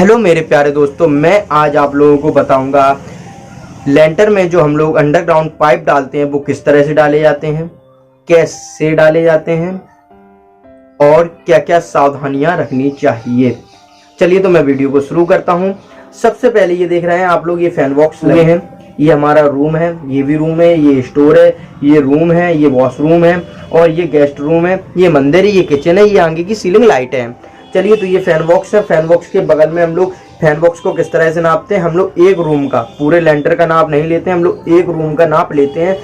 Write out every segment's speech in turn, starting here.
Hello मेरे प्यारे दोस्तों, मैं आज आप लोगों को बताऊंगा लेंटर में जो हम लोग अंडरग्राउंड पाइप डालते हैं वो किस तरह से डाले जाते हैं, कैसे डाले जाते हैं और क्या क्या सावधानियां रखनी चाहिए। चलिए तो मैं वीडियो को शुरू करता हूं। सबसे पहले ये देख रहे हैं आप लोग, ये फैन बॉक्स लगे हैं। ये हमारा रूम है, ये भी रूम है, ये स्टोर है, ये रूम है, ये वॉशरूम है और ये गेस्ट रूम है, ये मंदिर है, ये किचन है, ये आगे की सीलिंग लाइट है। चलिए तो ये फैन बॉक्स है। फैन बॉक्स के बगल में हम लोग फैन बॉक्स को किस तरह से नापते हैं, हम लोग एक रूम का, पूरे लेंटर का नाप नहीं लेते हैं, हम लोग एक रूम का नाप लेते हैं।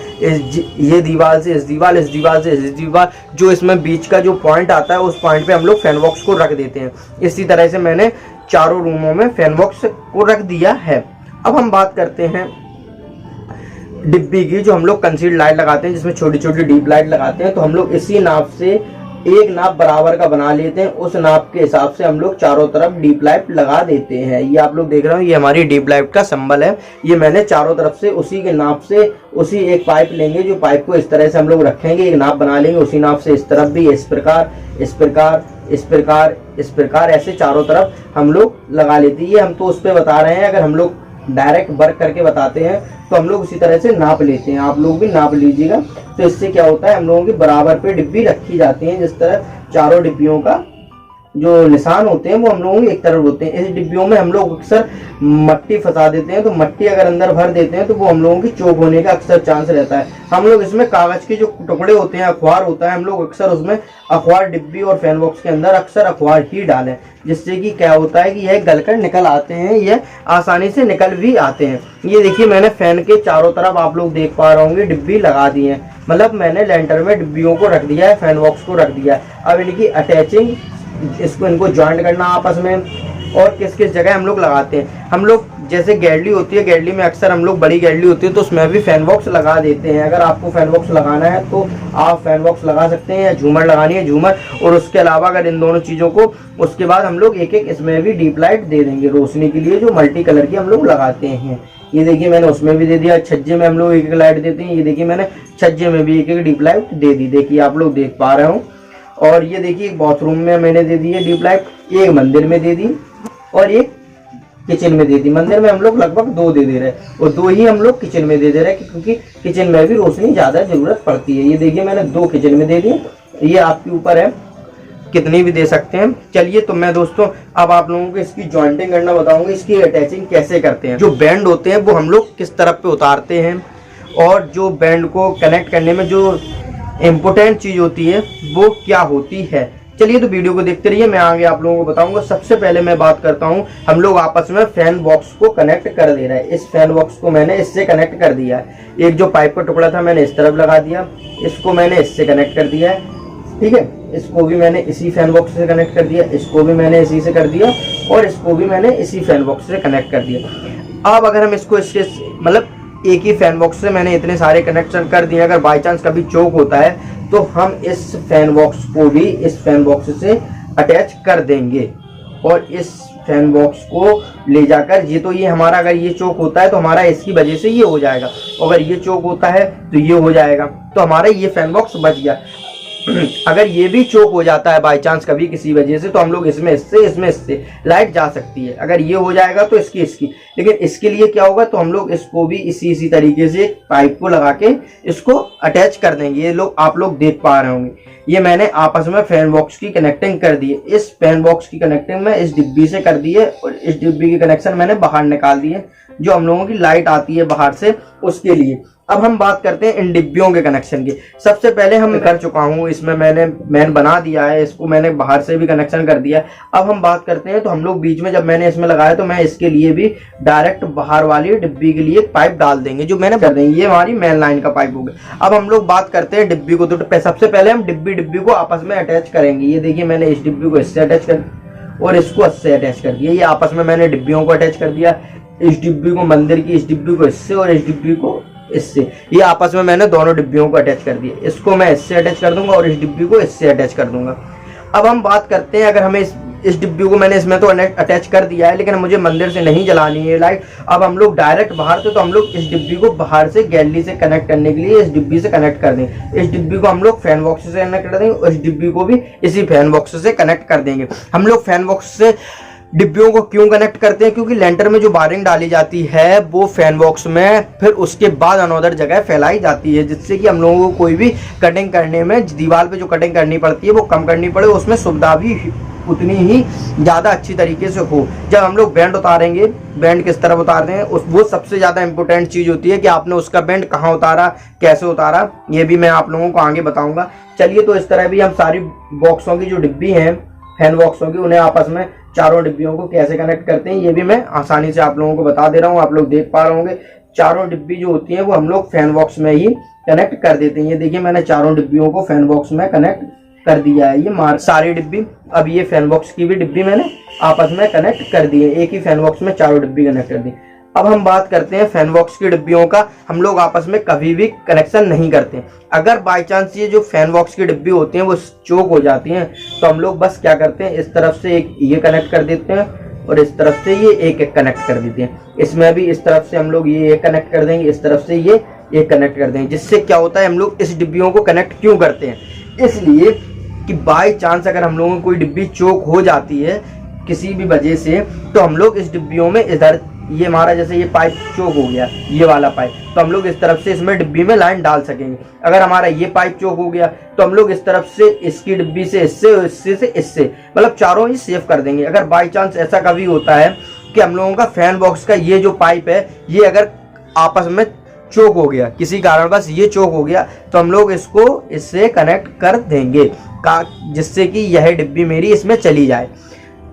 ये दीवार से इस दीवार, इस दीवार से इस दीवार, जो इसमें बीच का जो पॉइंट आता है उस पॉइंट पे हम लोग फैन बॉक्स को रख देते हैं। इसी तरह से मैंने चारों रूमों में फैन बॉक्स को रख दिया है। अब हम बात करते हैं डिब्बी की, जो हम लोग कंसील्ड लाइट लगाते हैं, जिसमें छोटी छोटी डीप लाइट लगाते हैं। तो हम लोग इसी नाप से एक नाप बराबर का बना लेते हैं, उस नाप के हिसाब से हम लोग चारों तरफ डीप लाइट लगा देते हैं। ये आप लोग देख रहे हो, ये हमारी डीप लाइट का सिंबल है। ये मैंने चारों तरफ से उसी के नाप से, उसी एक पाइप लेंगे, जो पाइप को इस तरह से हम लोग रखेंगे, एक नाप बना लेंगे, उसी नाप से इस तरफ भी इस प्रकार, इस प्रकार, इस प्रकार, इस प्रकार, ऐसे चारों तरफ हम लोग लगा लेते हैं। ये हम तो उस पर बता रहे हैं, अगर हम लोग डायरेक्ट वर्क करके बताते हैं तो हम लोग उसी तरह से नाप लेते हैं। आप लोग भी नाप लीजिएगा। तो इससे क्या होता है, हम लोगों की बराबर पे डिब्बी रखी जाती है। जिस तरह चारों डिब्बियों का जो निशान होते हैं वो हम लोगों के एक तरफ होते हैं। इस डिब्बियों में हम लोग अक्सर मट्टी फंसा देते हैं, तो मट्टी अगर अंदर भर देते हैं तो वो हम लोगों की चोक होने का अक्सर चांस रहता है। हम लोग इसमें कागज के जो टुकड़े होते हैं, अखबार होता है, हम लोग अक्सर उसमें अखबार डिब्बी और फैन बॉक्स के अंदर अक्सर अखबार ही डालें, जिससे कि क्या होता है कि यह गलकर निकल आते हैं, यह आसानी से निकल भी आते हैं। ये देखिए, मैंने फैन के चारों तरफ आप लोग देख पा रहे होंगे डिब्बी लगा दी है, मतलब मैंने लेंटर में डिब्बियों को रख दिया है, फैन बॉक्स को रख दिया है। अब इनकी अटैचिंग, इनको ज्वाइंट करना आपस में, और किस किस जगह हम लोग लगाते हैं। हम लोग जैसे गैलरी होती है, गैलरी में अक्सर हम लोग, बड़ी गैलरी होती है तो उसमें भी फैन बॉक्स लगा देते हैं। अगर आपको फैन बॉक्स लगाना है तो आप फैन बॉक्स लगा सकते हैं, या झूमर लगानी है झूमर। और उसके अलावा अगर इन दोनों चीज़ों को, उसके बाद हम लोग एक एक इसमें भी डीप लाइट दे देंगे रोशनी के लिए, जो मल्टी कलर की हम लोग लगाते हैं। ये देखिए, मैंने उसमें भी दे दिया। छज्जे में हम लोग एक एक लाइट देते हैं। ये देखिए, मैंने छज्जे में भी एक एक डीप लाइट दे दी। देखिए, आप लोग देख पा रहे हो। और ये देखिए, बाथरूम में मैंने दे दी है डीप लाइट, एक मंदिर में दे दी और एक किचन में दे दी। मंदिर में हम लोग लगभग 2 दे रहे हैं और 2 ही हम लोग किचन में दे रहे हैं, क्योंकि किचन में भी रोशनी ज्यादा जरूरत पड़ती है। ये देखिए, मैंने 2 किचन में दे दी। ये आपके ऊपर है, कितनी भी दे सकते हैं। चलिए तो मैं दोस्तों अब आप लोगों को इसकी जॉइंटिंग करना बताऊंगा, इसकी अटैचिंग कैसे करते हैं। जो बैंड होते हैं वो हम लोग किस तरफ पे उतारते हैं, और जो बैंड को कनेक्ट करने में जो इम्पोर्टेंट चीज होती है वो क्या होती है। चलिए तो वीडियो को देखते रहिए, मैं आगे आप लोगों को बताऊंगा। सबसे पहले मैं बात करता हूं, हम लोग आपस में फैन बॉक्स को कनेक्ट कर दे रहे हैं। इस फैन बॉक्स को मैंने इससे कनेक्ट कर दिया है। एक जो पाइप का टुकड़ा था मैंने इस तरफ लगा दिया, इसको मैंने इससे कनेक्ट कर दिया है, ठीक है। इसको भी मैंने इसी फैन बॉक्स से कनेक्ट कर दिया, इसको भी मैंने इसी से कर दिया, और इसको भी मैंने इसी फैन बॉक्स से कनेक्ट कर दिया। अब अगर हम इसको इससे, मतलब एक ही फैन बॉक्स से मैंने इतने सारे कनेक्शन कर दिए, अगर बाई चांस कभी चोक होता है तो हम इस फैन बॉक्स को भी इस फैन बॉक्स से अटैच कर देंगे, और इस फैन बॉक्स को ले जाकर, ये हमारा, अगर ये चोक होता है तो हमारा इसकी वजह से ये हो जाएगा, अगर ये चोक होता है तो ये हो जाएगा, तो हमारा ये फैन बॉक्स बच गया। अगर ये भी चोक हो जाता है बाई चांस कभी किसी वजह से, तो हम लोग इसमें इससे लाइट जा सकती है। अगर ये हो जाएगा तो इसकी, लेकिन इसके लिए क्या होगा, तो हम लोग इसको भी इसी तरीके से पाइप को लगा के इसको अटैच कर देंगे। ये लोग, आप लोग देख पा रहे होंगे, ये मैंने आपस में फैन बॉक्स की कनेक्टिंग कर दी है। इस फैन बॉक्स की कनेक्टिंग मैं इस डिब्बी से कर दी है, और इस डिब्बी की कनेक्शन मैंने बाहर निकाल दी है, जो हम लोगों की लाइट आती है बाहर से, उसके लिए। अब हम बात करते हैं इन डिब्बियों के कनेक्शन की। सबसे पहले हम कर चुका हूं, इसमें मैंने बना दिया है, इसको मैंने बाहर से भी कनेक्शन कर दिया। अब हम बात करते हैं, तो हम लोग बीच में जब मैंने इसमें लगाया तो मैं इसके लिए भी डायरेक्ट बाहर वाली डिब्बी के लिए पाइप डाल देंगे, जो मैंने कर देंगे। ये हमारी मेन लाइन का पाइप हो गया। अब हम लोग बात करते हैं डिब्बी को। तो सबसे पहले हम डिब्बी को आपस में अटैच करेंगे। ये देखिए, मैंने इस डिब्बी को इससे अटैच कर और इसको इससे अटैच कर दिया। ये आपस में मैंने डिब्बियों को अटैच कर दिया। इस डिब्बी को मंदिर की, इस डिब्बी को इससे, और इस डिब्बी को इससे, ये आपस में मैंने दोनों डिब्बियों को अटैच कर दिया। इसको मैं इससे अटैच कर दूंगा और इस डिब्बी को इससे अटैच कर दूंगा। अब हम बात करते हैं, अगर हमें इस डिब्बी को मैंने इसमें तो अटैच कर दिया है, लेकिन मुझे मंदिर से नहीं जलानी है लाइट। अब हम लोग डायरेक्ट बाहर से, तो हम लोग इस डिब्बी को बाहर से गैलरी से कनेक्ट करने के लिए इस डिब्बी से कनेक्ट कर देंगे। इस डिब्बी को हम लोग फैन बॉक्स से कनेक्ट कर देंगे और इस डिब्बी को भी इसी फैन बॉक्स से कनेक्ट कर देंगे। हम लोग फैन बॉक्स से डिब्बियों को क्यों कनेक्ट करते हैं, क्योंकि लेंटर में जो वायरिंग डाली जाती है वो फैन बॉक्स में फिर उसके बाद अनोदर जगह फैलाई जाती है, जिससे कि हम लोगों को कोई भी कटिंग करने में दीवार पे जो कटिंग करनी पड़ती है वो कम करनी पड़े, उसमें सुविधा भी उतनी ही ज़्यादा अच्छी तरीके से हो। जब हम लोग बैंड उतारेंगे, बैंड किस तरह उतारते हैं वो सबसे ज़्यादा इंपॉर्टेंट चीज़ होती है कि आपने उसका बैंड कहाँ उतारा, कैसे उतारा, ये भी मैं आप लोगों को आगे बताऊँगा। चलिए, तो इस तरह भी हम सारी बॉक्सों की जो डिब्बी हैं फैन बॉक्सों की, उन्हें आपस में चारों डिब्बियों को कैसे कनेक्ट करते हैं ये भी मैं आसानी से आप लोगों को बता दे रहा हूँ। आप लोग देख पा रहे होंगे चारों डिब्बी जो होती हैं वो हम लोग फैन बॉक्स में ही कनेक्ट कर देते हैं। ये देखिए मैंने चारों डिब्बियों को फैन बॉक्स में कनेक्ट कर दिया है। ये सारी डिब्बी, अब ये फैन बॉक्स की भी डिब्बी मैंने आपस में कनेक्ट कर दी है। एक ही फैन बॉक्स में चारों डिब्बी कनेक्ट कर दी। अब हम बात करते हैं फैन बॉक्स की डिब्बियों का। हम लोग आपस में कभी भी कनेक्शन नहीं करते। अगर बाय चांस ये जो फैन बॉक्स की डिब्बी होती हैं वो चोक हो जाती हैं तो हम लोग बस क्या करते हैं, इस तरफ से एक ये कनेक्ट कर देते हैं और इस तरफ से ये एक कनेक्ट कर देते हैं। इसमें भी इस तरफ से हम लोग ये एक कनेक्ट कर देंगे, इस तरफ से ये एक कनेक्ट कर देंगे। जिससे क्या होता है, हम लोग इस डिब्बियों को कनेक्ट क्यों करते हैं, इसलिए कि बाय चांस अगर हम लोगों को कोई डिब्बी चोक हो जाती है किसी भी वजह से, तो हम लोग इस डिब्बियों में इधर ये हमारा जैसे ये पाइप चोक हो गया, ये वाला पाइप, तो हम लोग इस तरफ से इसमें डिब्बी में लाइन डाल सकेंगे। अगर हमारा ये पाइप चोक हो गया तो हम लोग इस तरफ से इसकी डिब्बी से इससे, इससे से इससे, मतलब चारों ही सेव कर देंगे। अगर बाय चांस ऐसा कभी होता है कि हम लोगों का फैन बॉक्स का ये जो पाइप है ये अगर आपस में चोक हो गया, किसी कारणवश ये चोक हो गया, तो हम लोग इसको इससे कनेक्ट कर देंगे जिससे कि यह डिब्बी मेरी इसमें चली जाए।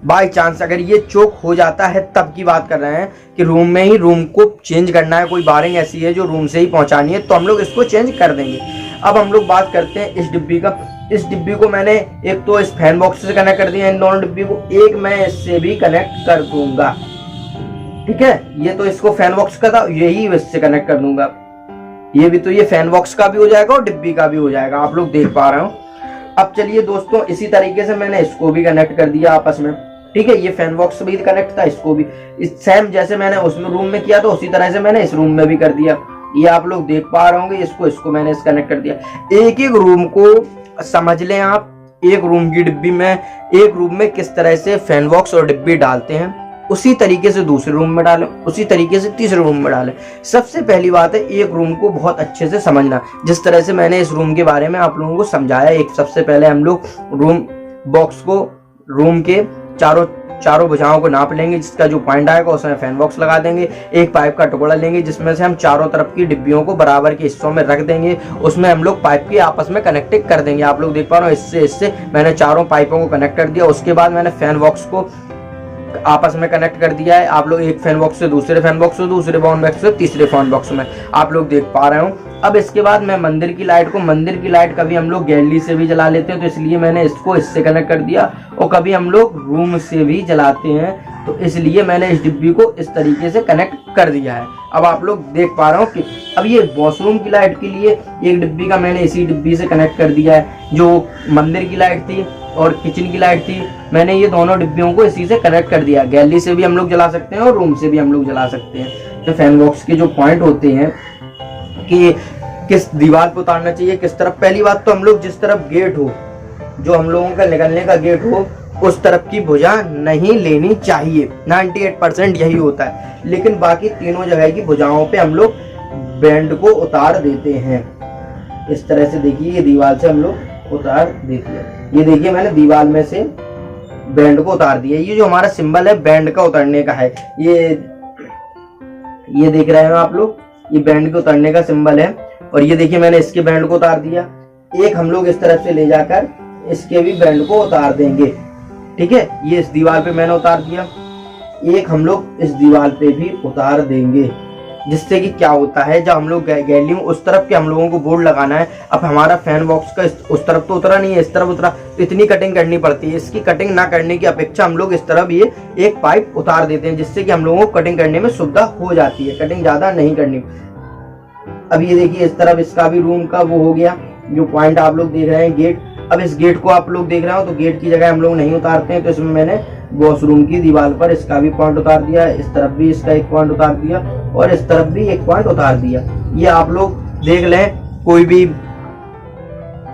बाय चांस अगर ये चोक हो जाता है तब की बात कर रहे हैं कि रूम में ही रूम को चेंज करना है, कोई वायरिंग ऐसी है जो रूम से ही पहुंचानी है, तो हम लोग इसको चेंज कर देंगे। अब हम लोग बात करते हैं इस डिब्बी का। इस डिब्बी को मैंने एक तो इस फैन बॉक्स से कनेक्ट कर दिया इन दोनों डिब्बी को, एक मैं इससे भी कनेक्ट कर दूंगा। ठीक है, ये तो इसको फैन बॉक्स का था, यही इससे कनेक्ट कर दूंगा। ये भी तो ये फैन बॉक्स का भी हो जाएगा और डिब्बी का भी हो जाएगा, आप लोग देख पा रहे हो। अब चलिए दोस्तों, इसी तरीके से मैंने इसको भी कनेक्ट कर दिया आपस में। ठीक है, ये फैन बॉक्स भी कनेक्ट था, इसको भी इस सेम जैसे मैंने उस रूम में किया तो उसी तरह से मैंने इस रूम में भी कर दिया। ये आप लोग देख पा रहे होंगे, इसको मैंने इस कनेक्ट कर दिया। एक एक रूम को समझ लें आप, एक रूम की डिब्बी में, एक रूम में किस तरह से फैन बॉक्स और डिब्बी डालते हैं, उसी तरीके से दूसरे रूम में डालें, उसी तरीके से तीसरे रूम में डालें। सबसे पहली बात है एक रूम को बहुत अच्छे से समझना। जिस तरह से मैंने इस रूम के बारे में आप लोगों को समझाया, एक सबसे पहले हम लोग रूम बॉक्स को, रूम के चारों भुजाओं को नाप लेंगे, जिसका जो पॉइंट आएगा उसमें फैन बॉक्स लगा देंगे। एक पाइप का टुकड़ा लेंगे जिसमें से हम चारों तरफ की डिब्बियों को बराबर के हिस्सों में रख देंगे, उसमें हम लोग पाइप की आपस में कनेक्टिंग कर देंगे। आप लोग देख पा रहे हो, इससे मैंने चारों पाइपों को कनेक्ट कर दिया। उसके बाद मैंने फैन बॉक्स को आपस में कनेक्ट कर दिया है। आप लोग एक फैन बॉक्स से दूसरे फैन बॉक्स में, दूसरे फैन बॉक्स से तीसरे फैन बॉक्स में, आप लोग देख पा रहे हो। अब इसके बाद मैं मंदिर की लाइट कभी हम लोग गैलरी से भी जला लेते हैं, तो इसलिए मैंने इसको इससे कनेक्ट कर दिया, और कभी हम लोग रूम से भी जलाते हैं, तो इसलिए मैंने इस डिब्बी को इस तरीके से कनेक्ट कर दिया है। अब आप लोग देख पा रहे हो कि अब ये वॉशरूम की लाइट के लिए एक डिब्बी का मैंने इसी डिब्बी से कनेक्ट कर दिया है। जो मंदिर की लाइट थी और किचन की लाइट थी, मैंने ये दोनों डिब्बियों को इसी से कनेक्ट कर दिया। गैलरी से भी हम लोग जला सकते हैं और रूम से भी हम लोग जला सकते हैं। तो फैन बॉक्स के जो पॉइंट होते हैं कि किस दीवार पर उतारना चाहिए, किस तरफ, पहली बात तो हम लोग जिस तरफ गेट हो, जो हम लोगों का निकलने का गेट हो, उस तरफ की भुजा नहीं लेनी चाहिए। 98% यही होता है, लेकिन बाकी तीनों जगह की भुजाओं पे हम लोग बैंड को उतार देते हैं। इस तरह से देखिए, ये दीवार से हम लोग उतार देते हैं। ये देखिए मैंने दीवार में से बैंड को उतार दिया। ये जो हमारा सिंबल है बैंड का उतरने का है, ये देख रहे हो आप लोग, ये बैंड के उतरने का सिंबल है। और ये देखिए मैंने इसके बैंड को उतार दिया। एक हम लोग इस तरफ से ले जाकर इसके भी बैंड को उतार देंगे। ठीक है, ये इस दीवार पे मैंने उतार दिया, एक हम लोग इस दीवार पे भी उतार देंगे। जिससे कि क्या होता है, जब हम लोग गैलरी में उस तरफ के हम लोगों को बोर्ड लगाना है, अब हमारा फैन बॉक्स का उस तरफ तो उतरा नहीं है, इस तरफ उतरा, तो इतनी कटिंग करनी पड़ती है। इसकी कटिंग ना करने की अपेक्षा हम लोग इस तरफ ये एक पाइप उतार देते हैं, जिससे कि हम लोगों को कटिंग करने में सुविधा हो जाती है, कटिंग ज्यादा नहीं करनी। अब ये देखिए इस तरफ इसका भी रूम का वो हो गया, जो पॉइंट आप लोग देख रहे हैं गेट। अब इस गेट को आप लोग देख रहे हो, तो गेट की जगह हम लोग नहीं उतारते हैं, तो इसमें मैंने वॉशरूम की दीवार पर इसका भी पॉइंट उतार दिया, इस तरफ भी इसका एक पॉइंट उतार दिया और इस तरफ भी एक पॉइंट उतार दिया। ये आप लोग देख लें, कोई भी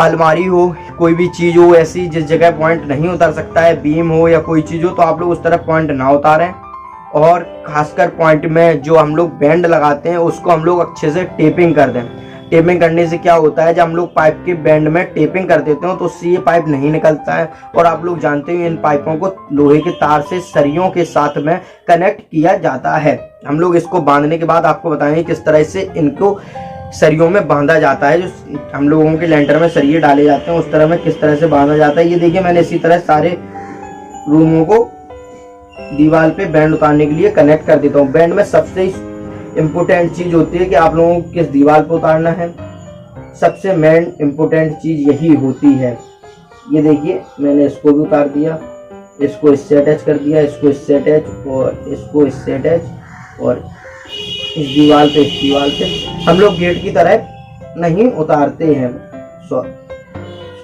अलमारी हो, कोई भी चीज़ हो ऐसी जिस जगह पॉइंट नहीं उतर सकता है, बीम हो या कोई चीज़ हो, तो आप लोग उस तरफ पॉइंट ना उतारें। और खासकर पॉइंट में जो हम लोग बैंड लगाते हैं उसको हम लोग अच्छे से टेपिंग कर दें। टेपिंग करने से क्या होता है, जब हम लोग पाइप के बैंड में टेपिंग कर देते हो तो उससे ये पाइप नहीं निकलता है। और आप लोग जानते हैं इन पाइपों को लोहे के तार से सरियों के साथ में कनेक्ट किया जाता है। हम लोग इसको बांधने के बाद आपको बताएंगे किस तरह से इनको सरियों में बांधा जाता है। जो हम लोगों के लेंटर में सरिये डाले जाते हैं उस तरह में किस तरह से बांधा जाता है। ये देखिए मैंने इसी तरह सारे रूमों को दीवार पे बैंड उतारने के लिए कनेक्ट कर देता हूँ। बैंड में सबसे इम्पोर्टेंट चीज होती है कि आप लोगों को किस दीवार पे उतारना है, सबसे मेन इम्पोर्टेंट चीज यही होती है। ये देखिए मैंने इसको भी उतार दिया, इसको इससे अटैच कर दिया, इसको इससे अटैच और इसको इससे अटैच, और इस दीवार पे इस दीवार पे। हम लोग गेट की तरह नहीं उतारते हैं।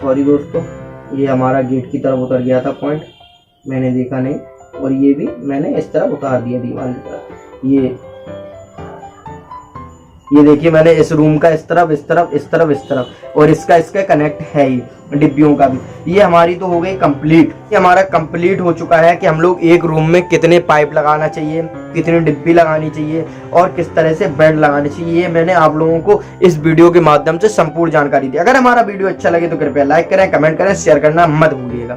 सॉरी दोस्तों, ये हमारा गेट की तरफ उतर गया था पॉइंट, मैंने देखा नहीं। और ये भी मैंने इस तरफ उतार दिया दीवार की तरफ। ये देखिए मैंने इस रूम का इस तरफ इस तरफ इस तरफ इस तरफ, और इसका कनेक्ट है ही डिब्बियों का भी। ये हमारी तो हो गई कंप्लीट। ये हमारा कंप्लीट हो चुका है कि हम लोग एक रूम में कितने पाइप लगाना चाहिए, कितनी डिब्बी लगानी चाहिए और किस तरह से बेड लगाने चाहिए। ये मैंने आप लोगों को इस वीडियो के माध्यम से संपूर्ण जानकारी दी। अगर हमारा वीडियो अच्छा लगे तो कृपया लाइक करें, कमेंट करें, शेयर करना मत भूलिएगा।